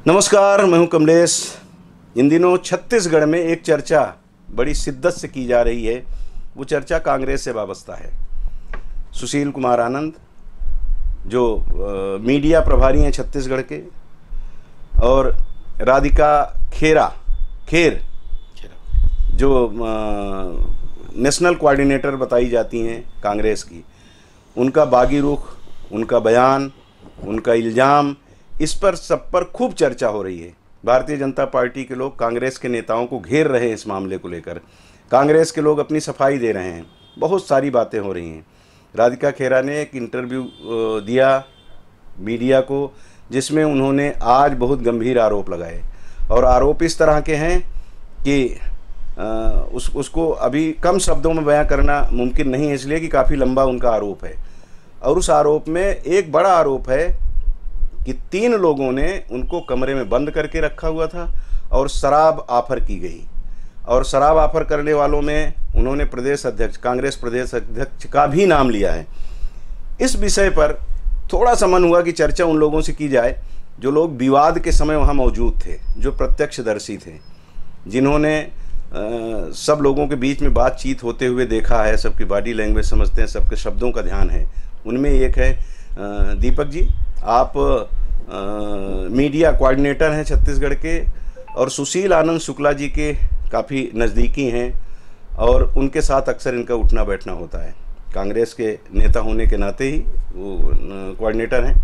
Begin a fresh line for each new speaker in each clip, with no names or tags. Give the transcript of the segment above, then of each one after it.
नमस्कार, मैं हूं कमलेश। इन दिनों छत्तीसगढ़ में एक चर्चा बड़ी शिद्दत से की जा रही है। वो चर्चा कांग्रेस से वाबस्ता है। सुशील कुमार आनंद जो मीडिया प्रभारी हैं छत्तीसगढ़ के, और राधिका खेर जो नेशनल कोऑर्डिनेटर बताई जाती हैं कांग्रेस की, उनका बागी रुख, उनका बयान, उनका इल्ज़ाम, इस पर सब पर खूब चर्चा हो रही है। भारतीय जनता पार्टी के लोग कांग्रेस के नेताओं को घेर रहे हैं। इस मामले को लेकर कांग्रेस के लोग अपनी सफाई दे रहे हैं। बहुत सारी बातें हो रही हैं। राधिका खेरा ने एक इंटरव्यू दिया मीडिया को, जिसमें उन्होंने आज बहुत गंभीर आरोप लगाए, और आरोप इस तरह के हैं कि उसको अभी कम शब्दों में बयां करना मुमकिन नहीं है, इसलिए कि काफ़ी लंबा उनका आरोप है। और उस आरोप में एक बड़ा आरोप है कि 3 लोगों ने उनको कमरे में बंद करके रखा हुआ था और शराब ऑफर की गई, और शराब ऑफर करने वालों में उन्होंने कांग्रेस प्रदेश अध्यक्ष का भी नाम लिया है। इस विषय पर थोड़ा सा मन हुआ कि चर्चा उन लोगों से की जाए जो लोग विवाद के समय वहाँ मौजूद थे, जो प्रत्यक्षदर्शी थे, जिन्होंने सब लोगों के बीच में बातचीत होते हुए देखा है, सबकी बॉडी लैंग्वेज समझते हैं, सबके शब्दों का ध्यान है। उनमें एक है दीपक जी, आप मीडिया कोऑर्डिनेटर हैं छत्तीसगढ़ के, और सुशील आनंद शुक्ला जी के काफ़ी नज़दीकी हैं, और उनके साथ अक्सर इनका उठना बैठना होता है। कांग्रेस के नेता होने के नाते ही वो कोऑर्डिनेटर हैं।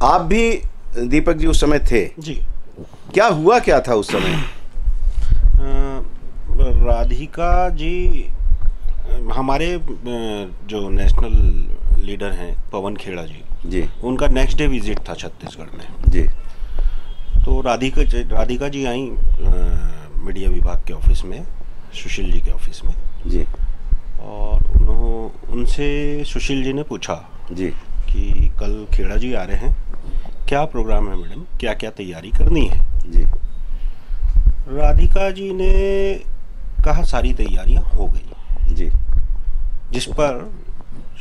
आप भी दीपक जी उस समय थे
जी।
क्या हुआ, क्या था उस समय?
राधिका जी हमारे जो नेशनल लीडर हैं पवन खेड़ा जी, उनका नेक्स्ट डे विजिट था छत्तीसगढ़ में
जी।
तो राधिका जी आई मीडिया विभाग के ऑफिस में, सुशील जी के ऑफिस में
जी,
और उनसे सुशील जी ने पूछा
जी
कि कल खेड़ा जी आ रहे हैं, क्या प्रोग्राम है मैडम, क्या क्या तैयारी करनी है
जी।
राधिका जी ने कहा सारी तैयारियां हो गई जी, जिस पर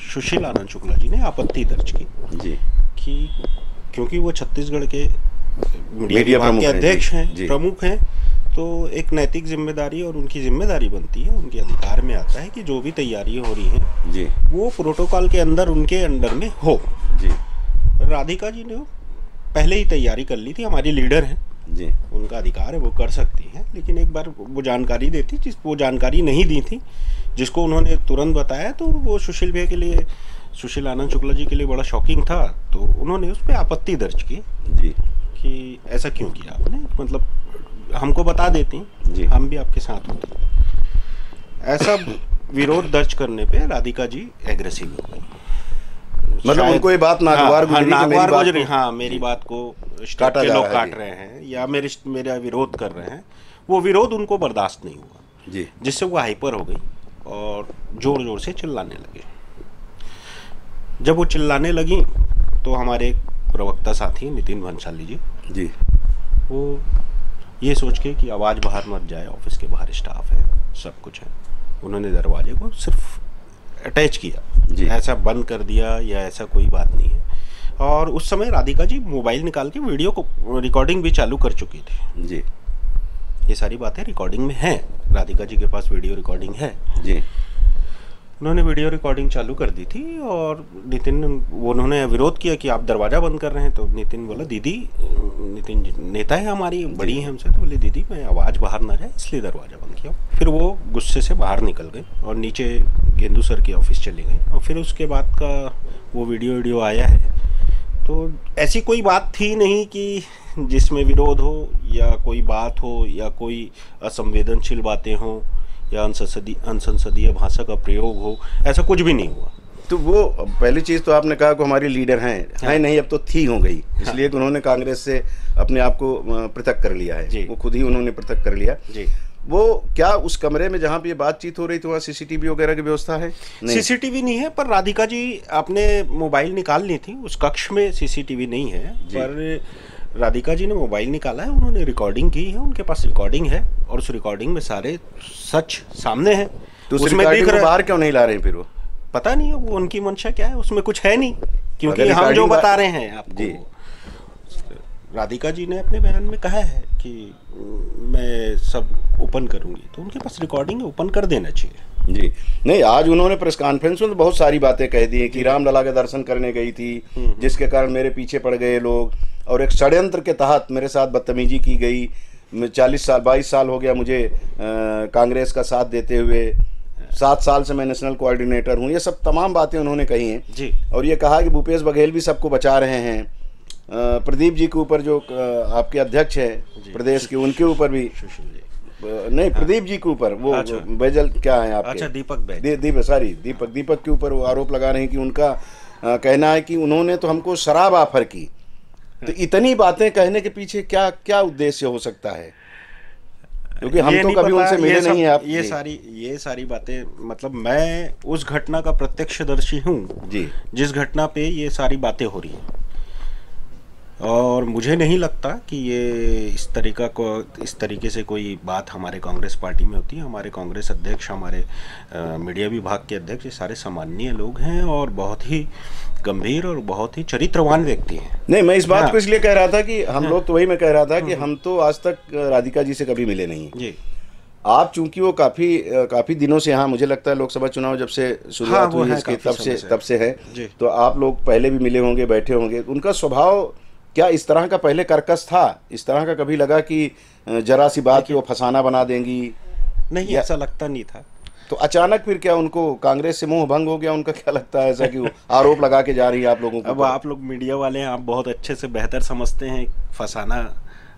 सुशील आनंद शुक्ला जी ने आपत्ति दर्ज की
जी,
कि क्योंकि वो छत्तीसगढ़ के मीडिया विभाग के अध्यक्ष हैं, प्रमुख हैं, तो एक नैतिक जिम्मेदारी और उनकी जिम्मेदारी बनती है, उनके अधिकार में आता है कि जो भी तैयारी हो रही है जी, वो प्रोटोकॉल के अंदर उनके अंडर में हो जी। राधिका जी ने पहले ही तैयारी कर ली थी, हमारी लीडर हैं जी, उनका अधिकार है, वो कर सकती हैं, लेकिन एक बार वो जानकारी देती, जिसको वो जानकारी नहीं दी थी, जिसको उन्होंने तुरंत बताया, तो वो सुशील भैया के लिए, सुशील आनंद शुक्ला जी के लिए बड़ा शॉकिंग था। तो उन्होंने उस पर आपत्ति दर्ज की जी कि ऐसा क्यों किया आपने, मतलब हमको बता देती जी, हम भी आपके साथ होते। ऐसा विरोध दर्ज करने पे राधिका जी एग्रेसिव हो गई,
मतलब उनको ये बात नागवार गुजरी,
हाँ मेरी बात को स्टेट के लोग काट रहे हैं या मेरा विरोध कर रहे हैं। वो विरोध उनको बर्दाश्त नहीं हुआ जी, जिससे वो हाइपर हो गई और जोर जोर से चिल्लाने लगे। जब वो चिल्लाने लगी तो हमारे प्रवक्ता साथी नितिन भंसाली जी वो ये सोच के कि आवाज़ बाहर मत जाए, ऑफिस के बाहर स्टाफ है, सब कुछ है, उन्होंने दरवाजे को सिर्फ अटैच किया जी, ऐसा बंद कर दिया या ऐसा कोई बात नहीं है। और उस समय राधिका जी मोबाइल निकाल के वीडियो को रिकॉर्डिंग भी चालू कर चुकी थी जी। ये सारी बातें रिकॉर्डिंग में हैं, राधिका जी के पास वीडियो रिकॉर्डिंग है जी। उन्होंने वीडियो रिकॉर्डिंग चालू कर दी थी और उन्होंने विरोध किया कि आप दरवाज़ा बंद कर रहे हैं। तो नितिन बोला, दीदी, नितिन जी नेता है हमारी, बड़ी है हमसे, तो बोले दीदी मैं आवाज़ बाहर ना जाए इसलिए दरवाज़ा बंद किया। फिर वो गुस्से से बाहर निकल गए और नीचे गेंदू सर की ऑफिस चली गई, और फिर उसके बाद का वो वीडियो आया है। तो ऐसी कोई बात थी नहीं कि जिसमें विरोध हो या कोई बात हो या कोई असंवेदनशील बातें हो या अनसंसदीय भाषा का प्रयोग हो, ऐसा कुछ भी नहीं हुआ।
तो वो पहली चीज़ तो आपने कहा कि हमारी लीडर हैं नहीं, अब तो थी हो गई, इसलिए कि उन्होंने कांग्रेस से अपने आप को पृथक कर लिया है, वो खुद ही उन्होंने पृथक कर लिया जी। वो क्या उस कमरे में जहाँ पे ये बातचीत हो रही थी वहाँ सीसीटीवी वगैरह की व्यवस्था है?
सीसीटीवी नहीं है, पर राधिका जी आपने मोबाइल निकाल ली थी, उस कक्ष में सीसीटीवी नहीं है, पर राधिका जी ने मोबाइल निकाला है, उन्होंने रिकॉर्डिंग की है, उनके पास रिकॉर्डिंग है और उस रिकॉर्डिंग में सारे सच सामने हैं।
तो उसमें दिख रहा है, बाहर क्यों नहीं ला रहे हैं? फिर वो
पता नहीं है वो उनकी मंशा क्या है, उसमें कुछ है नहीं, क्योंकि हम जो बता रहे हैं आपको राधिका जी ने अपने बयान में कहा है कि मैं सब ओपन करूंगी, तो उनके पास रिकॉर्डिंग है, ओपन कर देना चाहिए।
जी नहीं, आज उन्होंने प्रेस कॉन्फ्रेंस में तो बहुत सारी बातें कह दी कि रामलला के दर्शन करने गई थी जिसके कारण मेरे पीछे पड़ गए लोग, और एक षड्यंत्र के तहत मेरे साथ बदतमीजी की गई। 22 साल हो गया मुझे कांग्रेस का साथ देते हुए, 7 साल से मैं नेशनल कोऑर्डिनेटर हूँ। ये सब तमाम बातें उन्होंने कही हैं जी। और ये कहा कि भूपेश बघेल भी सबको बचा रहे हैं। प्रदीप जी के ऊपर जो आपके अध्यक्ष है प्रदेश के, उनके ऊपर भी नहीं, प्रदीप जी के ऊपर वो बैजल क्या है आपके,
अच्छा
दीपक के ऊपर वो आरोप लगा रहे हैं कि उनका कहना है कि उन्होंने तो हमको शराब ऑफर की। तो इतनी बातें कहने के पीछे क्या क्या उद्देश्य हो सकता है, क्योंकि हम तो कभी उनसे मिले नहीं हैं। आप
ये सारी बातें, मतलब मैं उस घटना का प्रत्यक्षदर्शी हूँ जी, जिस घटना पे ये सारी बातें हो रही हैं, और मुझे नहीं लगता कि ये इस तरीके से कोई बात हमारे कांग्रेस पार्टी में होती है। हमारे कांग्रेस अध्यक्ष, हमारे मीडिया विभाग के अध्यक्ष, ये सारे सामान्य लोग हैं और बहुत ही गंभीर और बहुत ही चरित्रवान व्यक्ति हैं।
नहीं, मैं इस बात को इसलिए कह रहा था कि हम लोग तो वही मैं कह रहा था कि हम तो आज तक राधिका जी से कभी मिले नहीं जी। आप चूंकि वो काफी दिनों से यहाँ, मुझे लगता है लोकसभा चुनाव जब से शुरुआत हुई इसकी तब से है, तो आप लोग पहले भी मिले होंगे, बैठे होंगे। उनका स्वभाव क्या इस तरह का पहले कर्कश था? इस तरह का कभी लगा कि जरा सी बात वो फसाना बना देंगी?
नहीं, ऐसा लगता नहीं था।
तो अचानक फिर क्या उनको कांग्रेस से मोह भंग हो गया उनका? क्या लगता है ऐसा कि वो आरोप लगा के जा रही है आप लोगों को?
अब आप लोग मीडिया वाले हैं, आप बहुत अच्छे से बेहतर समझते हैं फसाना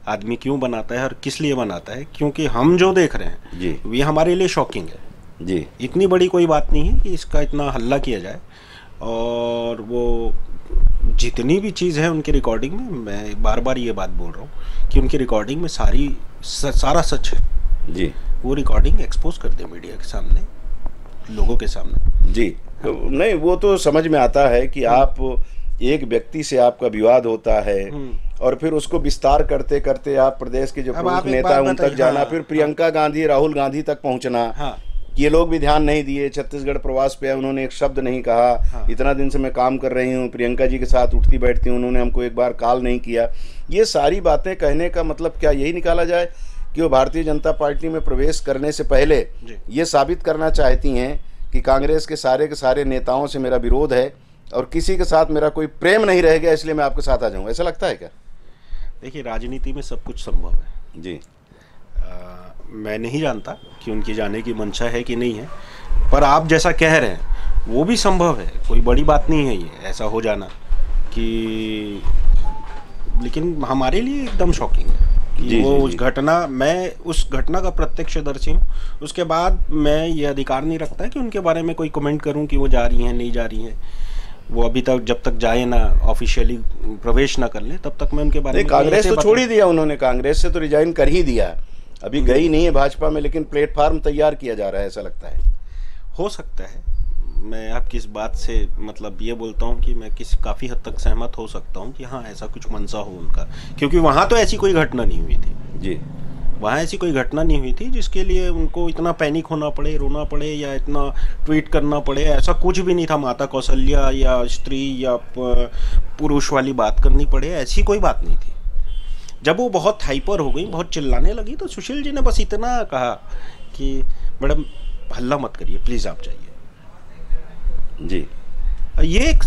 आदमी क्यों बनाता है और किस लिए बनाता है, क्योंकि हम जो देख रहे हैं जी, ये हमारे लिए शॉकिंग है जी। इतनी बड़ी कोई बात नहीं है कि इसका इतना हल्ला किया जाए। और वो जितनी भी चीज़ है उनकी रिकॉर्डिंग में, मैं बार बार ये बात बोल रहा हूँ कि उनकी रिकॉर्डिंग में सारा सच है जी। वो रिकॉर्डिंग एक्सपोज कर दे मीडिया के सामने, लोगों के सामने जी।
तो नहीं, वो तो समझ में आता है कि आप एक व्यक्ति से आपका विवाद होता है और फिर उसको विस्तार करते करते आप प्रदेश के जो प्रमुख नेता हैं उन तक जाना, फिर प्रियंका गांधी, राहुल गांधी तक पहुंचना। ये लोग भी ध्यान नहीं दिए। छत्तीसगढ़ प्रवास पे उन्होंने एक शब्द नहीं कहा। इतना दिन से मैं काम कर रही हूँ, प्रियंका जी के साथ उठती बैठती हूँ, उन्होंने हमको एक बार कॉल नहीं किया। ये सारी बातें कहने का मतलब क्या यही निकाला जाए कि वो भारतीय जनता पार्टी में प्रवेश करने से पहले ये साबित करना चाहती हैं कि कांग्रेस के सारे नेताओं से मेरा विरोध है और किसी के साथ मेरा कोई प्रेम नहीं रह गया, इसलिए मैं आपके साथ आ जाऊँ? ऐसा लगता है क्या?
देखिए, राजनीति में सब कुछ संभव है जी। मैं नहीं जानता कि उनकी जाने की मंशा है कि नहीं है, पर आप जैसा कह रहे हैं वो भी संभव है। कोई बड़ी बात नहीं है ये ऐसा हो जाना कि, लेकिन हमारे लिए एकदम शॉकिंग है कि वो उस घटना, मैं उस घटना का प्रत्यक्षदर्शी हूँ। उसके बाद मैं ये अधिकार नहीं रखता है कि उनके बारे में कोई कमेंट करूँ कि वो जा रही हैं नहीं जा रही हैं। वो अभी तक जब तक जाए ना, ऑफिशियली प्रवेश ना कर ले, तब तक मैं उनके बारे में।
कांग्रेस तो छोड़ ही दिया उन्होंने, कांग्रेस से तो रिजाइन कर ही दिया, अभी गई नहीं है भाजपा में, लेकिन प्लेटफार्म तैयार किया जा रहा है, ऐसा लगता है।
हो सकता है। मैं आपकी इस बात से मतलब ये बोलता हूँ कि मैं काफ़ी हद तक सहमत हो सकता हूँ कि हाँ, ऐसा कुछ मंशा हो उनका, क्योंकि वहाँ तो ऐसी कोई घटना नहीं हुई थी जी। वहाँ ऐसी कोई घटना नहीं हुई थी जिसके लिए उनको इतना पैनिक होना पड़े, रोना पड़े या इतना ट्वीट करना पड़े। ऐसा कुछ भी नहीं था, माता कौशल्या या स्त्री या पुरुष वाली बात करनी पड़े, ऐसी कोई बात नहीं थी। जब वो बहुत हाइपर हो गई, बहुत चिल्लाने लगी, तो सुशील जी ने बस इतना कहा कि मैडम हल्ला मत करिए प्लीज़, आप जाइए जी। ये एक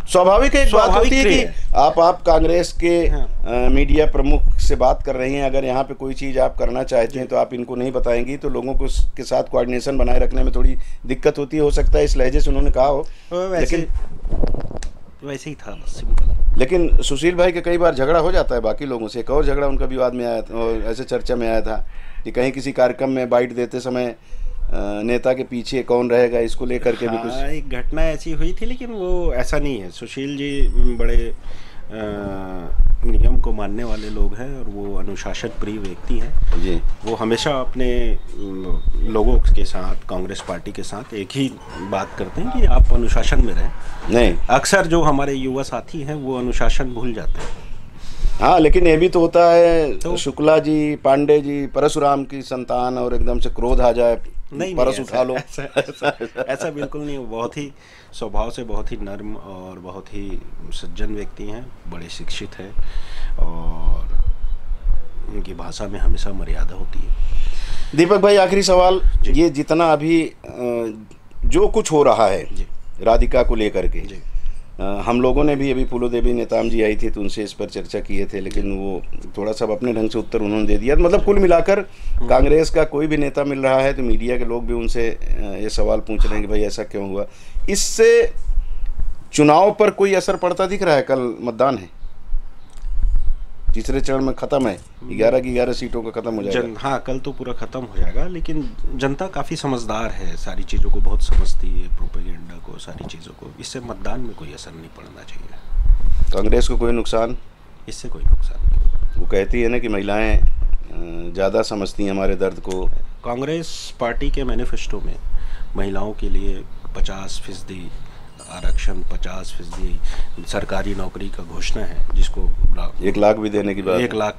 स्वाभाविक एक बात होती है कि आप कांग्रेस के मीडिया प्रमुख से बात कर रही हैं, अगर यहाँ पे कोई चीज़ आप करना चाहते हैं तो आप इनको नहीं बताएंगी, तो लोगों को के साथ कोऑर्डिनेशन बनाए रखने में थोड़ी दिक्कत होती है। हो सकता है इस लहजे से उन्होंने कहा हो, लेकिन
वैसे ही था बस सिंपल।
लेकिन सुशील भाई के कई बार झगड़ा हो जाता है बाकी लोगों से। एक और झगड़ा उनका विवाद में आया था, ऐसे चर्चा में आया था कि कहीं किसी कार्यक्रम में बाइट देते समय नेता के पीछे कौन रहेगा, इसको लेकर के भी कुछ
एक घटना ऐसी हुई थी, लेकिन वो ऐसा नहीं है। सुशील जी बड़े नियम को मानने वाले लोग हैं और वो अनुशासन प्रिय व्यक्ति हैं जी। वो हमेशा अपने लोगों के साथ, कांग्रेस पार्टी के साथ एक ही बात करते हैं कि आप अनुशासन में रहें।
नहीं,
अक्सर जो हमारे युवा साथी हैं वो अनुशासन भूल जाते हैं।
हाँ, लेकिन ये भी तो होता है तो शुक्ला जी, पांडे जी परशुराम की संतान, और एकदम से क्रोध आ जाए,
नहीं
परस उठा लो।
ऐसा बिल्कुल नहीं। बहुत ही स्वभाव से बहुत ही नर्म और बहुत ही सज्जन व्यक्ति हैं, बड़े शिक्षित हैं और उनकी भाषा में हमेशा मर्यादा होती है।
दीपक भाई, आखिरी सवाल, ये जितना अभी जो कुछ हो रहा है राधिका को लेकर के, हम लोगों ने भी, अभी फूलोदेवी नेताम जी आई थी तो उनसे इस पर चर्चा किए थे, लेकिन वो थोड़ा सा अपने ढंग से उत्तर उन्होंने दे दिया। मतलब कुल मिलाकर कांग्रेस का कोई भी नेता मिल रहा है तो मीडिया के लोग भी उनसे ये सवाल पूछ रहे हैं कि भाई ऐसा क्यों हुआ। इससे चुनाव पर कोई असर पड़ता दिख रहा है? कल मतदान है, तीसरे चरण में खत्म है, 11 की 11 सीटों का खत्म हो जाएगा।
हाँ, कल तो पूरा खत्म हो जाएगा, लेकिन जनता काफ़ी समझदार है, सारी चीज़ों को बहुत समझती है, प्रोपेगेंडा को, सारी चीज़ों को। इससे मतदान में कोई असर नहीं पड़ना चाहिए।
कांग्रेस को कोई नुकसान?
इससे कोई नुकसान नहीं।
वो कहती है ना कि महिलाएं ज़्यादा समझती हैं हमारे दर्द को।
कांग्रेस पार्टी के मैनिफेस्टो में महिलाओं के लिए 50% आरक्षण, 50% सरकारी नौकरी का घोषणा है, जिसको
1 लाख भी देने की बात,
1 लाख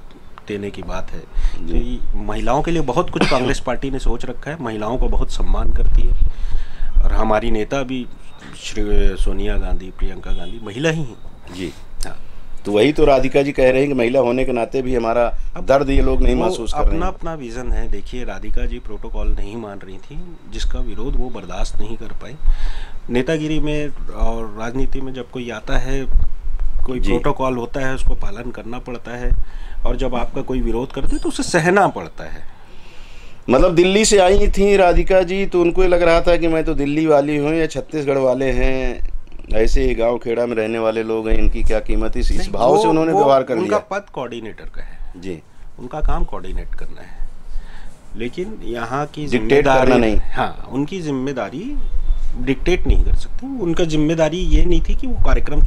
देने की बात है। तो महिलाओं के लिए बहुत कुछ कांग्रेस पार्टी ने सोच रखा है, महिलाओं को बहुत सम्मान करती है। और हमारी नेता भी श्री सोनिया गांधी, प्रियंका गांधी महिला ही हैं
जी।
हाँ,
तो वही तो राधिका जी कह रहे हैं कि महिला होने के नाते भी हमारा दर्द ये लोग नहीं महसूस कर रहे हैं।
अपना विज़न है। देखिए, राधिका जी प्रोटोकॉल नहीं मान रही थी, जिसका विरोध वो बर्दाश्त नहीं कर पाई। नेतागिरी में और राजनीति में जब कोई आता है, कोई प्रोटोकॉल होता है, उसको पालन करना पड़ता है, और जब आपका कोई विरोध करते तो उसे सहना पड़ता है।
मतलब दिल्ली से आई थी राधिका जी, तो उनको लग रहा था कि मैं तो दिल्ली वाली हूँ या छत्तीसगढ़ वाले हैं, ऐसे ही गांव खेड़ा में रहने वाले लोग हैं, इनकी क्या कीमत। इस भाव से उन्होंने व्यवहार कर लिया।
उनका पद कोऑर्डिनेटर का है
जी,
उनका काम कोऑर्डिनेट करना है, लेकिन यहाँ की
जिम्मेदारी नहीं।
हाँ, उनकी जिम्मेदारी डिक्टेट नहीं कर सकती। उनका जिम्मेदारी ये नहीं थी कि वो कार्यक्रम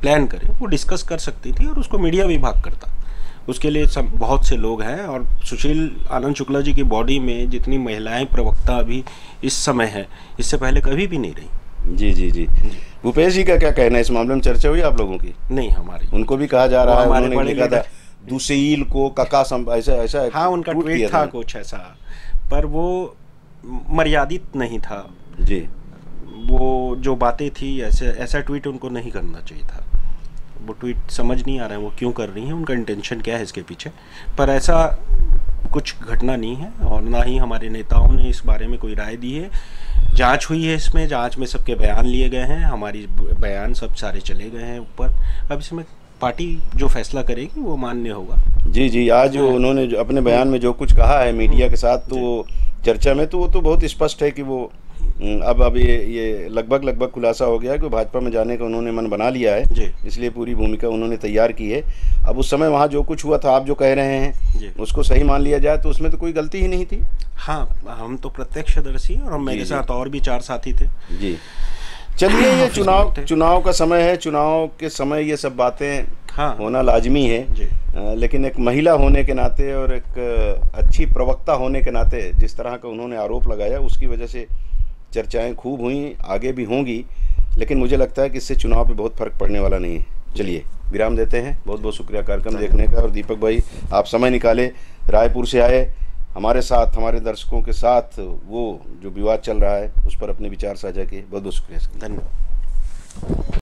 प्लान करे, वो डिस्कस कर सकती थी और उसको मीडिया विभाग करता। उसके लिए बहुत से लोग हैं, और सुशील आनंद शुक्ला जी की बॉडी में जितनी महिलाएं प्रवक्ता अभी इस समय है, इससे पहले कभी भी नहीं रही।
जी जी जी। भूपेश जी का क्या कहना है इस मामले में? चर्चा हुई आप लोगों की?
नहीं, हमारी।
उनको भी कहा जा रहा है, उन्होंने लिखा था दुशील को कका ऐसा।
हाँ, उनका ट्वीट था कुछ ऐसा, पर वो मर्यादित नहीं था
जी।
वो जो बातें थी, ऐसा ट्वीट उनको नहीं करना चाहिए था। वो ट्वीट समझ नहीं आ रहा है वो क्यों कर रही हैं, उनका इंटेंशन क्या है इसके पीछे। पर ऐसा कुछ घटना नहीं है, और ना ही हमारे नेताओं ने इस बारे में कोई राय दी है। जांच हुई है, इसमें जांच में सबके बयान लिए गए हैं, हमारी बयान सब सारे चले गए हैं ऊपर। अब इसमें पार्टी जो फैसला करेगी वो मान्य होगा।
जी जी। आज उन्होंने अपने बयान में जो कुछ कहा है मीडिया के साथ, तो चर्चा में तो वो तो बहुत स्पष्ट है कि वो अब ये लगभग खुलासा हो गया कि भाजपा में जाने का उन्होंने मन बना लिया है, इसलिए पूरी भूमिका उन्होंने तैयार की है। अब उस समय वहाँ जो कुछ हुआ था, आप जो कह रहे हैं उसको सही मान लिया जाए तो उसमें तो कोई गलती ही नहीं थी।
हाँ, हम तो प्रत्यक्षदर्शी, और मेरे साथ और भी 4 साथी थे जी।
चलिए, ये चुनाव का समय है, चुनाव के समय ये सब बातें होना लाजमी है, लेकिन एक महिला होने के नाते और एक अच्छी प्रवक्ता होने के नाते जिस तरह का उन्होंने आरोप लगाया, उसकी वजह से चर्चाएं खूब हुई, आगे भी होंगी, लेकिन मुझे लगता है कि इससे चुनाव पे बहुत फर्क पड़ने वाला नहीं है। चलिए, विराम देते हैं। बहुत बहुत शुक्रिया कार्यक्रम देखने का। और दीपक भाई, आप समय निकाले, रायपुर से आए, हमारे साथ, हमारे दर्शकों के साथ वो जो विवाद चल रहा है उस पर अपने विचार साझा किए। बहुत बहुत शुक्रिया।
धन्यवाद।